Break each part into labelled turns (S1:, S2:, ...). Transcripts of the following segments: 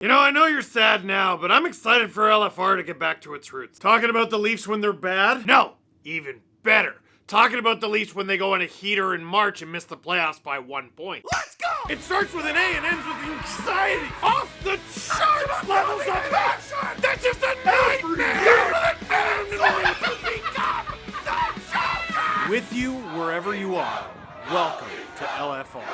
S1: You know, I know you're sad now, but I'm excited for LFR to get back to its roots. Talking about the Leafs when they're bad? No, even better. Talking about the Leafs when they go on a heater in March and miss the playoffs by 1 point. Let's go! It starts with an A and ends with anxiety. Off the charts levels of passion! That's just a nightmare! With you wherever you are, welcome to LFR.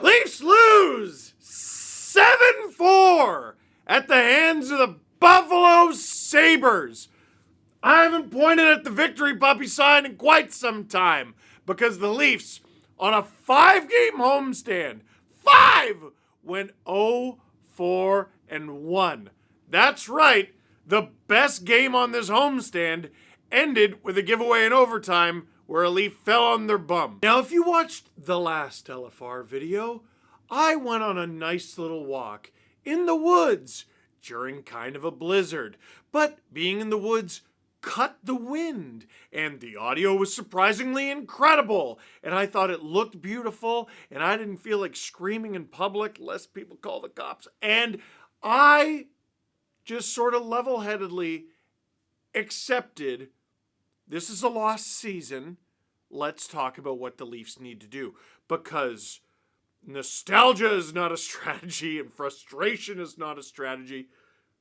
S1: Leafs lose 7-4 at the hands of the Buffalo Sabres. I haven't pointed at the victory puppy sign in quite some time because the Leafs, on a 5-game homestand, went 0-4-1. That's right, the best game on this homestand ended with a giveaway in overtime where a Leaf fell on their bum. Now, if you watched the last LFR video, I went on a nice little walk in the woods during kind of a blizzard. But being in the woods cut the wind, and the audio was surprisingly incredible. And I thought it looked beautiful, and I didn't feel like screaming in public lest people call the cops. And I just sort of level-headedly accepted this is a lost season. Let's talk about what the Leafs need to do. Because nostalgia is not a strategy and frustration is not a strategy.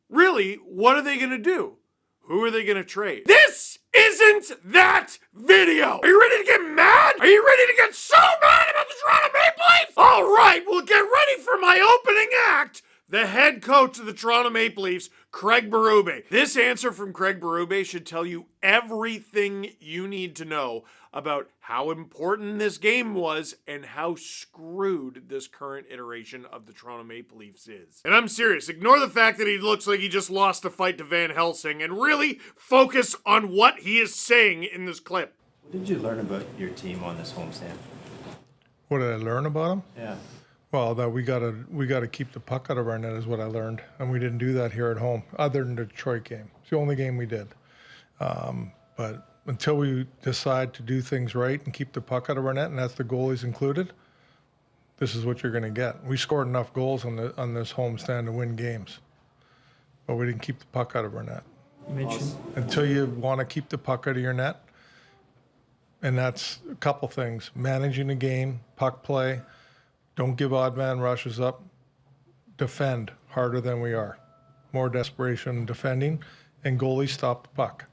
S1: Really, what are they going to do? Who are they going to trade? This isn't that video! Are you ready to get mad? Are you ready to get so mad about the Toronto Maple Leafs? All right, well, get ready for my opening act. The head coach of the Toronto Maple Leafs, Craig Berube. This answer from Craig Berube should tell you everything you need to know about how important this game was and how screwed this current iteration of the Toronto Maple Leafs is. And I'm serious, ignore the fact that he looks like he just lost a fight to Van Helsing and really focus on what he is saying in this clip.
S2: What did you learn about your team on this homestand?
S3: What did I learn about them?
S2: Yeah.
S3: Well, that we gotta keep the puck out of our net is what I learned, and we didn't do that here at home, other than the Detroit game. It's the only game we did. But until we decide to do things right and keep the puck out of our net, and that's the goalies included, this is what you're going to get. We scored enough goals on this homestand to win games, but we didn't keep the puck out of our net. Until you want to keep the puck out of your net, and that's a couple things: managing the game, puck play. Don't give odd man rushes up. Defend harder than we are. More desperation in defending, and goalies stop the puck.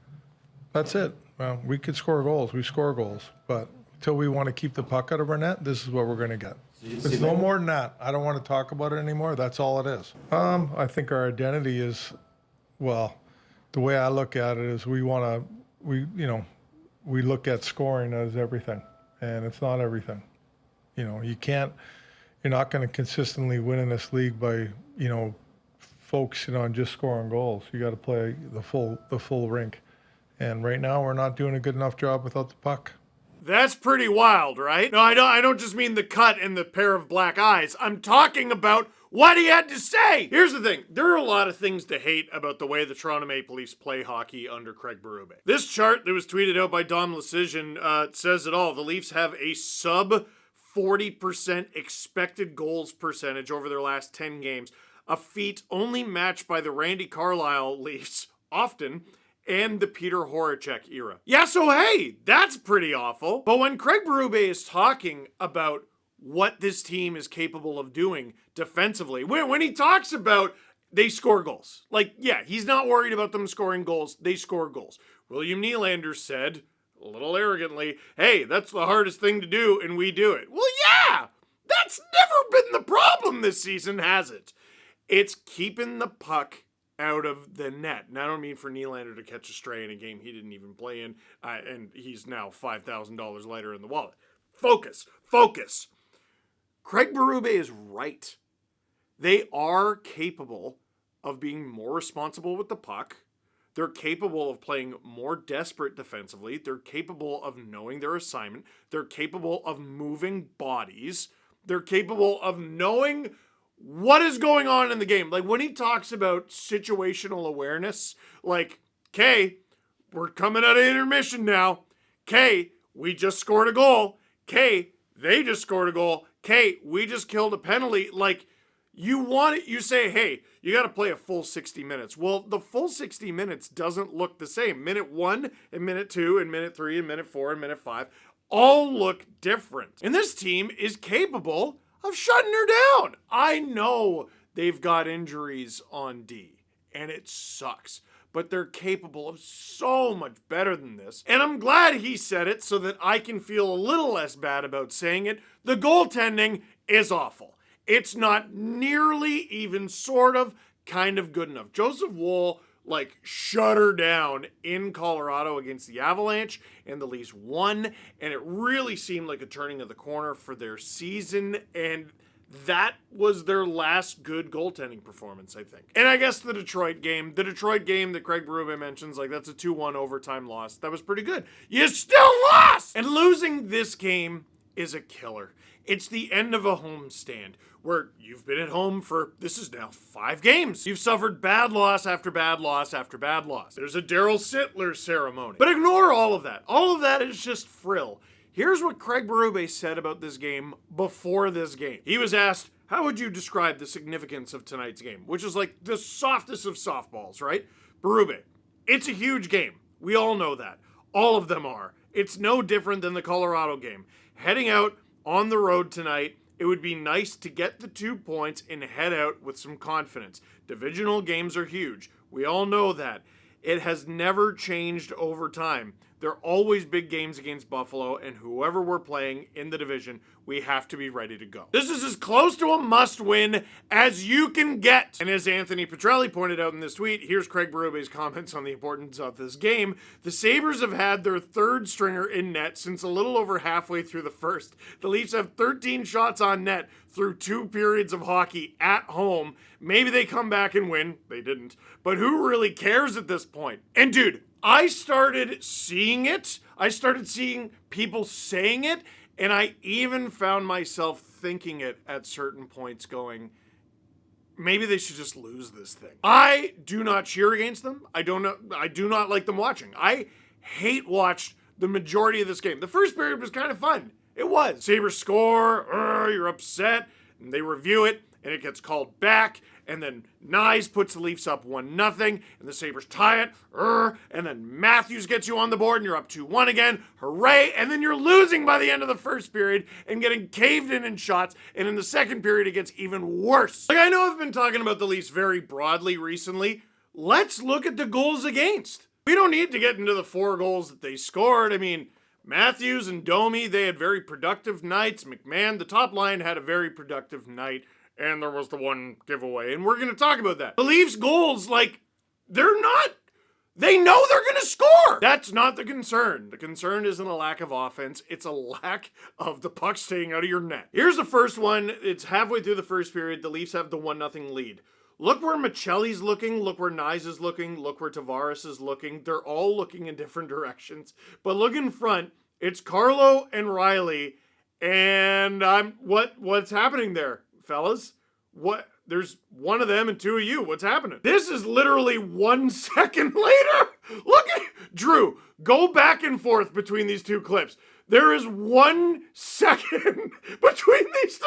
S3: That's it. Well, we could score goals. We score goals. But until we want to keep the puck out of our net, this is what we're going to get. It's no more than that. I don't want to talk about it anymore. That's all it is. I think our identity is, well, the way I look at it is we look at scoring as everything, and it's not everything. You're not going to consistently win in this league by, focusing on just scoring goals. You got to play the full rink. And right now we're not doing a good enough job without the puck.
S1: That's pretty wild, right? No, I don't just mean the cut and the pair of black eyes. I'm talking about what he had to say. Here's the thing. There are a lot of things to hate about the way the Toronto Maple Leafs play hockey under Craig Berube. This chart that was tweeted out by Dom Lecision says it all. The Leafs have a sub 40% expected goals percentage over their last 10 games, a feat only matched by the Randy Carlyle Leafs often and the Peter Horacek era. Yeah, so hey, that's pretty awful. But when Craig Berube is talking about what this team is capable of doing defensively, when he talks about they score goals, he's not worried about them scoring goals, they score goals. William Nylander said, a little arrogantly, hey, that's the hardest thing to do, and we do it. Well, yeah, that's never been the problem this season, has it? It's keeping the puck out of the net. And I don't mean for Nylander to catch a stray in a game he didn't even play in, and he's now $5,000 lighter in the wallet. Focus. Craig Berube is right. They are capable of being more responsible with the puck. They're capable of playing more desperate defensively. They're capable of knowing their assignment. They're capable of moving bodies. They're capable of knowing what is going on in the game. Like when he talks about situational awareness, okay, we're coming out of intermission now. Okay, we just scored a goal. Okay, they just scored a goal. okay, we just killed a penalty. Like, you want it, you say, hey, you got to play a full 60 minutes. Well, the full 60 minutes doesn't look the same. Minute 1 and minute 2 and minute 3 and minute 4 and minute 5 all look different. And this team is capable of shutting her down. I know they've got injuries on D, and it sucks. But they're capable of so much better than this. And I'm glad he said it so that I can feel a little less bad about saying it. The goaltending is awful. It's not nearly even sort of kind of good enough. Joseph Woll shut her down in Colorado against the Avalanche, and the Leafs won, and it really seemed like a turning of the corner for their season, and that was their last good goaltending performance, I think. And I guess the Detroit game that Craig Berube mentions, that's a 2-1 overtime loss. That was pretty good. You still lost! And losing this game is a killer. It's the end of a homestand where you've been at home for, this is now 5 games. You've suffered bad loss after bad loss after bad loss. There's a Daryl Sittler ceremony. But ignore all of that. All of that is just frill. Here's what Craig Berube said about this game before this game. He was asked, how would you describe the significance of tonight's game? Which is like the softest of softballs, right? Berube, it's a huge game. We all know that. All of them are. It's no different than the Colorado game. Heading out on the road tonight, it would be nice to get the 2 points and head out with some confidence. Divisional games are huge. We all know that. It has never changed over time. They're always big games against Buffalo, and whoever we're playing in the division, we have to be ready to go. This is as close to a must-win as you can get. And as Anthony Petrelli pointed out in this tweet, here's Craig Berube's comments on the importance of this game. The Sabres have had their 3rd stringer in net since a little over halfway through the first. The Leafs have 13 shots on net through 2 periods of hockey at home. Maybe they come back and win. They didn't. But who really cares at this point? And dude, I started seeing it. I started seeing people saying it, and I even found myself thinking it at certain points going, maybe they should just lose this thing. I do not cheer against them. I do not like them watching. I hate watched the majority of this game. The first period was kind of fun. It was. Sabres score, you're upset, and they review it, and it gets called back, and then Nyes puts the Leafs up 1-0, and the Sabres tie it, and then Matthews gets you on the board, and you're up 2-1 again, hooray, and then you're losing by the end of the first period, and getting caved in shots, and in the second period it gets even worse. I know I've been talking about the Leafs very broadly recently. Let's look at the goals against. We don't need to get into the 4 goals that they scored. I mean, Matthews and Domi, they had very productive nights. McMahon, the top line, had a very productive night. And there was the 1 giveaway. And we're going to talk about that. The Leafs goals, they know they're going to score. That's not the concern. The concern isn't a lack of offense. It's a lack of the puck staying out of your net. Here's the first one. It's halfway through the first period. The Leafs have the 1-0 lead. Look where Michelli's looking. Look where Nyes is looking. Look where Tavares is looking. They're all looking in different directions. But look in front. It's Carlo and Riley. And what's happening there? Fellas, what? There's 1 of them and 2 of you. What's happening? This is literally 1 second later. Look at Drew. Go back and forth between these 2 clips. There is 1 second between these 2.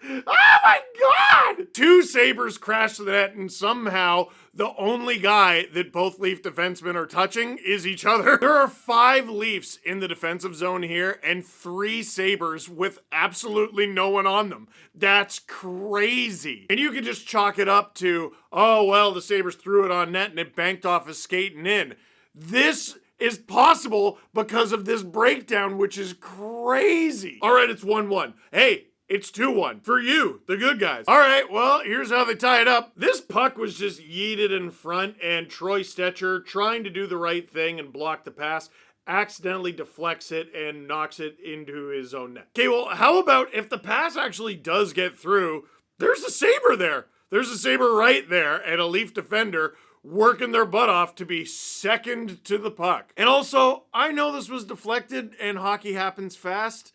S1: Oh my God! 2 Sabres crash the net, and somehow the only guy that both Leaf defensemen are touching is each other. There are 5 Leafs in the defensive zone here and 3 Sabres with absolutely no one on them. That's crazy. And you can just chalk it up to, oh, well, the Sabres threw it on net and it banked off his skating in. This is possible because of this breakdown, which is crazy. All right, it's 1-1. Hey, it's 2-1 for you, the good guys. All right, well, here's how they tie it up. This puck was just yeeted in front, and Troy Stecher, trying to do the right thing and block the pass, accidentally deflects it and knocks it into his own net. Okay, well, how about if the pass actually does get through, there's a Sabre there. There's a Sabre right there, and a Leaf defender working their butt off to be second to the puck. And also, I know this was deflected, and hockey happens fast.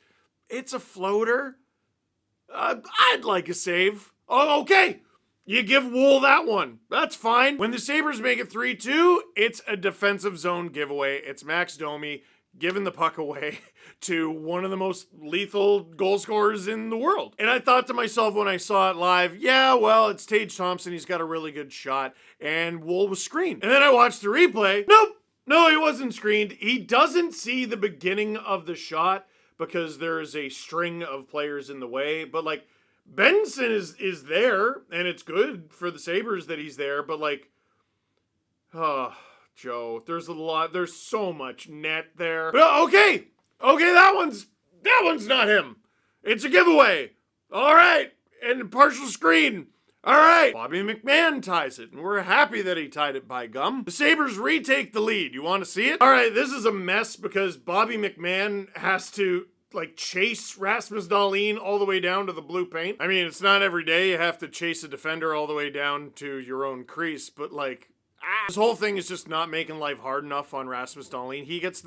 S1: It's a floater. I'd like a save. Oh, okay. You give Wool that one. That's fine. When the Sabres make it 3-2, it's a defensive zone giveaway. It's Max Domi giving the puck away to one of the most lethal goal scorers in the world. And I thought to myself when I saw it live, yeah, well, it's Tage Thompson. He's got a really good shot. And Wool was screened. And then I watched the replay. Nope. No, he wasn't screened. He doesn't see the beginning of the shot because there is a string of players in the way. But, like, Benson is there, and it's good for the Sabres that he's there. But, like, Joe, there's so much net there. But, okay, that one's not him. It's a giveaway. All right, and partial screen. All right, Bobby McMahon ties it, and we're happy that he tied it by gum. The Sabres retake the lead. You want to see it? All right, this is a mess because Bobby McMahon has to, like, chase Rasmus Dahlin all the way down to the blue paint. I mean, it's not every day you have to chase a defender all the way down to your own crease, but, like, this whole thing is just not making life hard enough on Rasmus Dahlin. He gets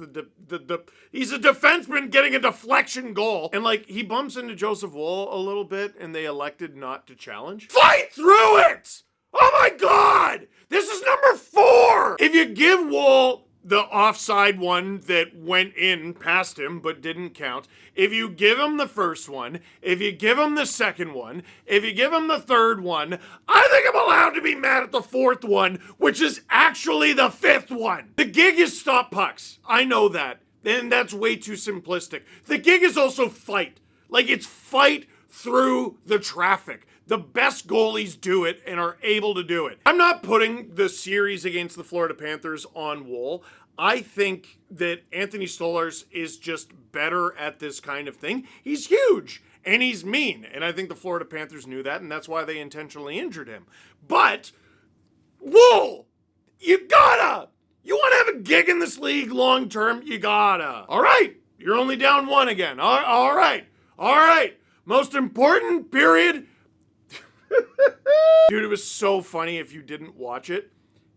S1: he's a defenseman getting a deflection goal. And, like, he bumps into Joseph Woll a little bit, and they elected not to challenge. Fight through it! Oh, my God! This is number 4! If you give Woll the offside one that went in past him but didn't count, if you give him the first one, if you give him the second one, if you give him the third one, I think I'm allowed to be mad at the 4th one, which is actually the 5th one. The gig is stop pucks. I know that. And that's way too simplistic. The gig is also fight. Like, it's fight through the traffic. The best goalies do it and are able to do it. I'm not putting the series against the Florida Panthers on Woll. I think that Anthony Stolarz is just better at this kind of thing. He's huge and he's mean. And I think the Florida Panthers knew that, and that's why they intentionally injured him. But Woll, you want to have a gig in this league long term, you gotta. All right, you're only down 1 again. All right. Most important period. Dude, it was so funny if you didn't watch it.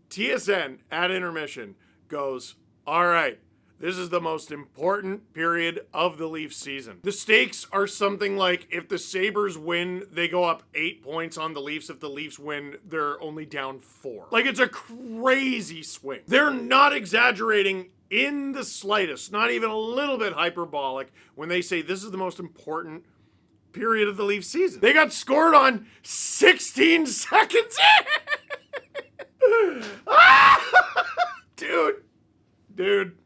S1: TSN at intermission goes, all right, this is the most important period of the Leafs season. The stakes are something like if the Sabres win, they go up 8 points on the Leafs. If the Leafs win, they're only down 4. Like, it's a crazy swing. They're not exaggerating in the slightest, not even a little bit hyperbolic when they say this is the most important period of the Leafs season. They got scored on 16 seconds in. Dude.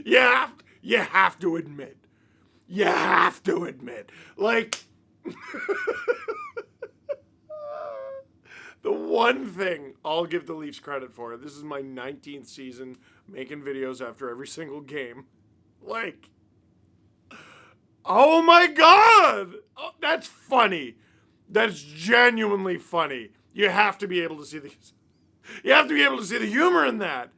S1: You have to admit. Like, the one thing I'll give the Leafs credit for, this is my 19th season making videos after every single game. Like, oh my God! Oh, that's funny. That's genuinely funny. You have to be able to see the humor in that.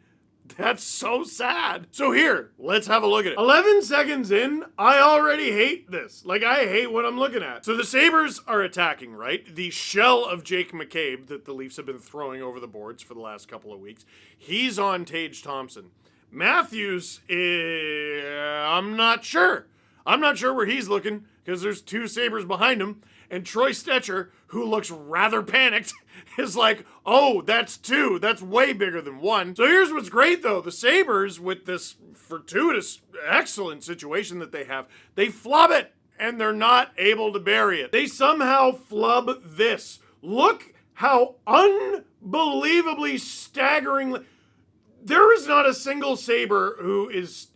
S1: That's so sad. So here, let's have a look at it. 11 seconds in, I already hate this. Like, I hate what I'm looking at. So the Sabres are attacking, right? The shell of Jake McCabe that the Leafs have been throwing over the boards for the last couple of weeks, he's on Tage Thompson. Matthews, I'm not sure. I'm not sure where he's looking because there's 2 Sabres behind him. And Troy Stetcher, who looks rather panicked, is like, oh, that's 2. That's way bigger than 1. So here's what's great, though. The Sabres, with this fortuitous, excellent situation that they have, they flub it, and they're not able to bury it. They somehow flub this. Look how unbelievably staggeringly... There is not a single Sabre who is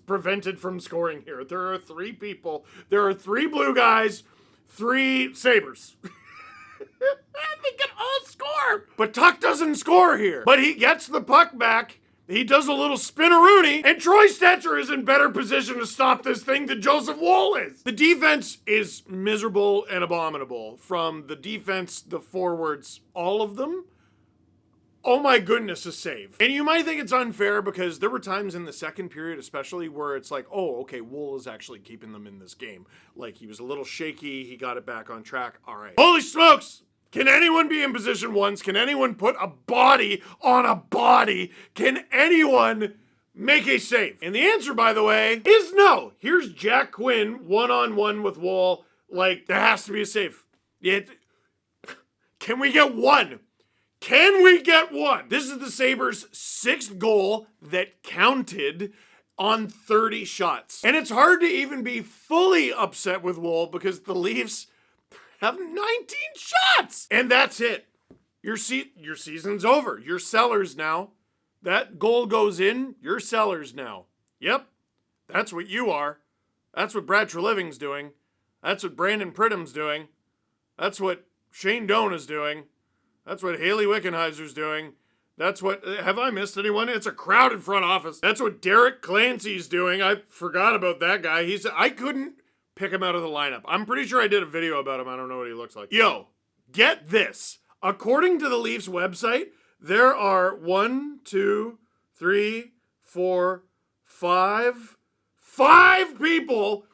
S1: prevented from scoring here. There are 3 people. There are 3 blue guys, 3 Sabres. They can all score. But Tuck doesn't score here. But he gets the puck back. He does a little spin-a-rooney. And Troy Stetcher is in better position to stop this thing than Joseph Woll is. The defense is miserable and abominable. From the defense, the forwards, all of them. Oh my goodness, a save. And you might think it's unfair because there were times in the second period especially where it's like, oh, okay, Woll is actually keeping them in this game. Like, he was a little shaky, he got it back on track, all right. Holy smokes! Can anyone be in position once? Can anyone put a body on a body? Can anyone make a save? And the answer, by the way, is no. Here's Jack Quinn one-on-one with Woll. Like, there has to be a save. Can we get one? Can we get one? This is the Sabres' 6th goal that counted, on 30 shots. And it's hard to even be fully upset with Wool because the Leafs have 19 shots. And that's it. Your season's over. You're sellers now. That goal goes in, you're sellers now. Yep, that's what you are. That's what Brad Treliving's doing. That's what Brandon Pridham's doing. That's what Shane Doan is doing. That's what Haley Wickenheiser's doing. That's what, have I missed anyone? It's a crowded front office. That's what Derek Clancy's doing. I forgot about that guy. I couldn't pick him out of the lineup. I'm pretty sure I did a video about him. I don't know what he looks like. Yo, get this. According to the Leafs website, there are 1, 2, 3, 4, 5 people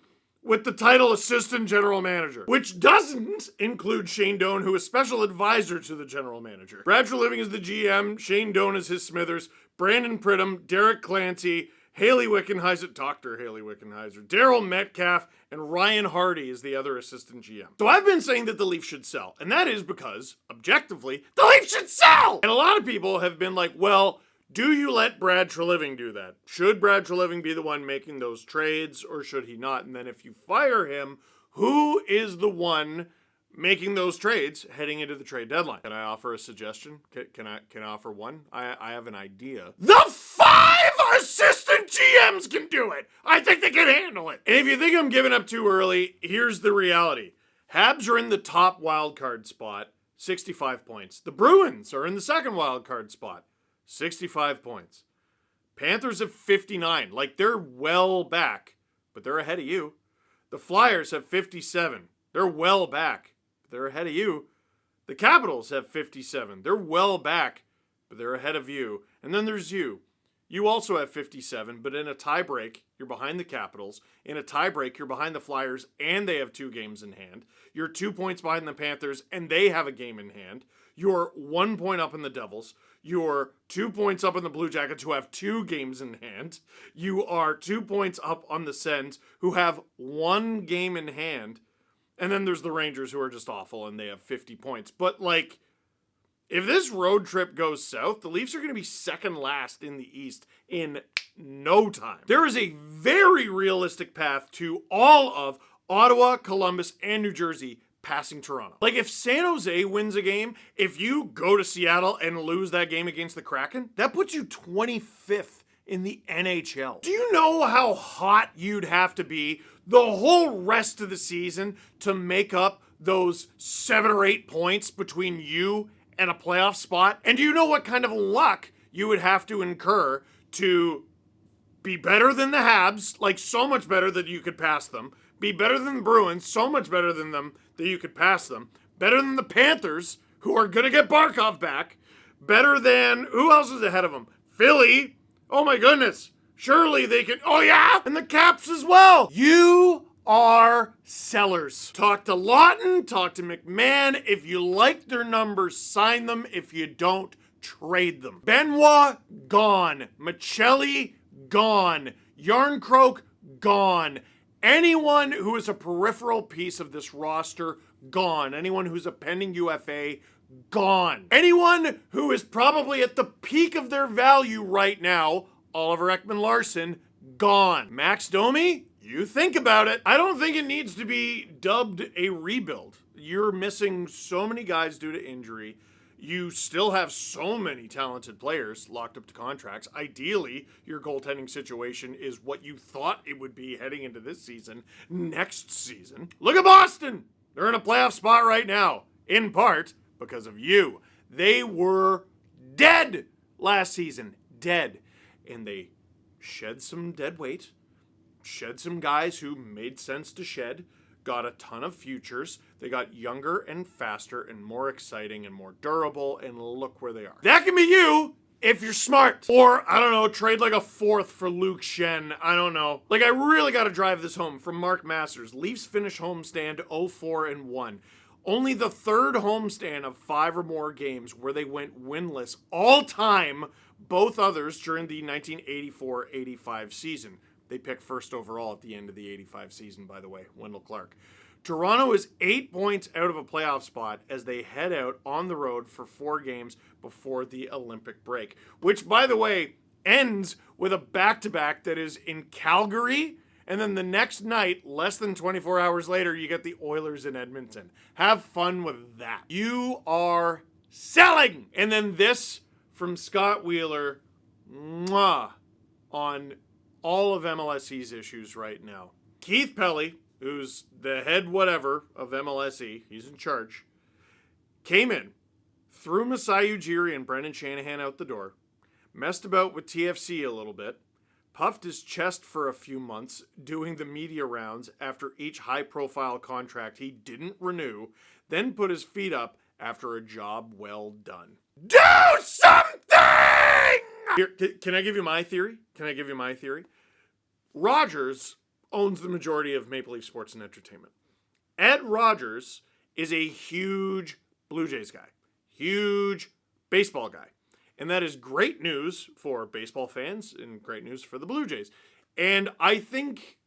S1: with the title assistant general manager, which doesn't include Shane Doan, who is special advisor to the general manager. Brad Treliving is the GM, Shane Doan is his Smithers, Brandon Pridham, Derek Clancy, Haley Wickenheiser, Dr. Haley Wickenheiser, Daryl Metcalf, and Ryan Hardy is the other assistant GM. So I've been saying that the Leafs should sell, and that is because, objectively, the Leafs should sell! And a lot of people have been like, well, do you let Brad Treliving do that? Should Brad Treliving be the one making those trades, or should he not? And then if you fire him, who is the one making those trades heading into the trade deadline? Can I offer a suggestion? Can I offer one? I have an idea. The 5 assistant GMs can do it. I think they can handle it. And if you think I'm giving up too early, here's the reality. Habs are in the top wildcard spot, 65 points. The Bruins are in the second wildcard spot, 65 points. Panthers have 59. Like, they're well back, but they're ahead of you. The Flyers have 57. They're well back. They're ahead of you. The Capitals have 57. They're well back, but they're ahead of you. And then there's you. You also have 57, but in a tiebreak, you're behind the Capitals. In a tiebreak, you're behind the Flyers, and they have 2 games in hand. You're 2 points behind the Panthers, and they have a game in hand. You're 1 point up in the Devils. You're 2 points up in the Blue Jackets, who have 2 games in hand. You are 2 points up on the Sens, who have 1 game in hand. And then there's the Rangers, who are just awful, and they have 50 points. But, like, if this road trip goes south, the Leafs are going to be second last in the East in no time. There is a very realistic path to all of Ottawa, Columbus, and New Jersey passing Toronto. Like, if San Jose wins a game, if you go to Seattle and lose that game against the Kraken, that puts you 25th in the NHL. Do you know how hot you'd have to be the whole rest of the season to make up those 7 or 8 points between you and a playoff spot? And do you know what kind of luck you would have to incur to be better than the Habs, like so much better that you could pass them, be better than the Bruins, so much better than them that you could pass them, better than the Panthers, who are going to get Barkov back, better than, who else is ahead of them? Philly, oh my goodness, surely they can, oh yeah, and the Caps as well. You are sellers. Talk to Lawton, talk to McMahon. If you like their numbers, sign them. If you don't, trade them. Benoit, gone. Michelli, gone. Yarncroke, gone. Anyone who is a peripheral piece of this roster, gone. Anyone who's a pending UFA, gone. Anyone who is probably at the peak of their value right now, Oliver Ekman-Larsson, gone. Max Domi, you think about it. I don't think it needs to be dubbed a rebuild. You're missing so many guys due to injury. You still have so many talented players locked up to contracts. Ideally, your goaltending situation is what you thought it would be heading into this season, next season. Look at Boston. They're in a playoff spot right now, in part because of you. They were dead last season. Dead. And they shed some dead weight, shed some guys who made sense to shed, got a ton of futures. They got younger and faster and more exciting and more durable, and look where they are. That can be you if you're smart. Or, I don't know, trade like a 4th for Luke Shen. I don't know. Like, I really got to drive this home. From Mark Masters, Leafs finish homestand 0-4-1. Only the 3rd homestand of 5 or more games where they went winless all time, both others during the 1984-85 season. They picked first overall at the end of the 85 season, by the way, Wendell Clark. Toronto is 8 points out of a playoff spot as they head out on the road for 4 games before the Olympic break. Which, by the way, ends with a back-to-back that is in Calgary, and then the next night, less than 24 hours later, you get the Oilers in Edmonton. Have fun with that. You are selling! And then this from Scott Wheeler, mwah, on all of MLSE's issues right now. Keith Pelly, who's the head whatever of MLSE, he's in charge, came in, threw Masai Ujiri and Brendan Shanahan out the door, messed about with TFC a little bit, puffed his chest for a few months doing the media rounds after each high-profile contract he didn't renew, then put his feet up after a job well done. Do something! Here, can I give you my theory? Rogers owns the majority of Maple Leaf Sports and Entertainment. Ed Rogers is a huge Blue Jays guy, huge baseball guy. And that is great news for baseball fans and great news for the Blue Jays. And I think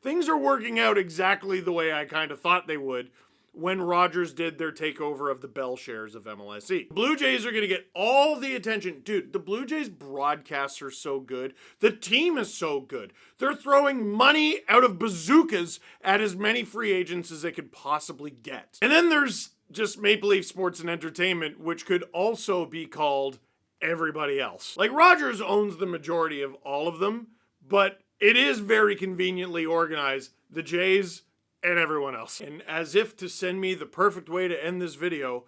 S1: things are working out exactly the way I kind of thought they would when Rogers did their takeover of the Bell shares of MLSE. The Blue Jays are going to get all the attention. Dude, the Blue Jays broadcasts are so good. The team is so good. They're throwing money out of bazookas at as many free agents as they could possibly get. And then there's just Maple Leaf Sports and Entertainment, which could also be called everybody else. Like, Rogers owns the majority of all of them, but it is very conveniently organized. The Jays and everyone else. And as if to send me the perfect way to end this video,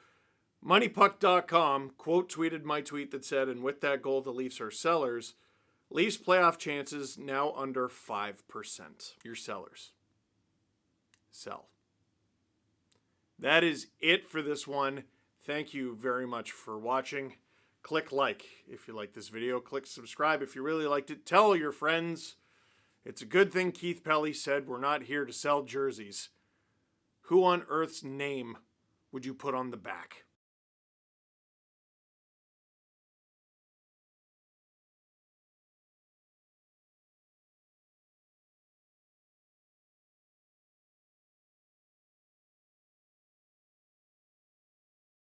S1: MoneyPuck.com quote tweeted my tweet that said, and with that goal, the Leafs are sellers. Leafs playoff chances now under 5%. You're sellers. Sell. That is it for this one. Thank you very much for watching. Click like if you like this video. Click subscribe if you really liked it. Tell your friends. It's a good thing Keith Pelly said we're not here to sell jerseys. Who on earth's name would you put on the back?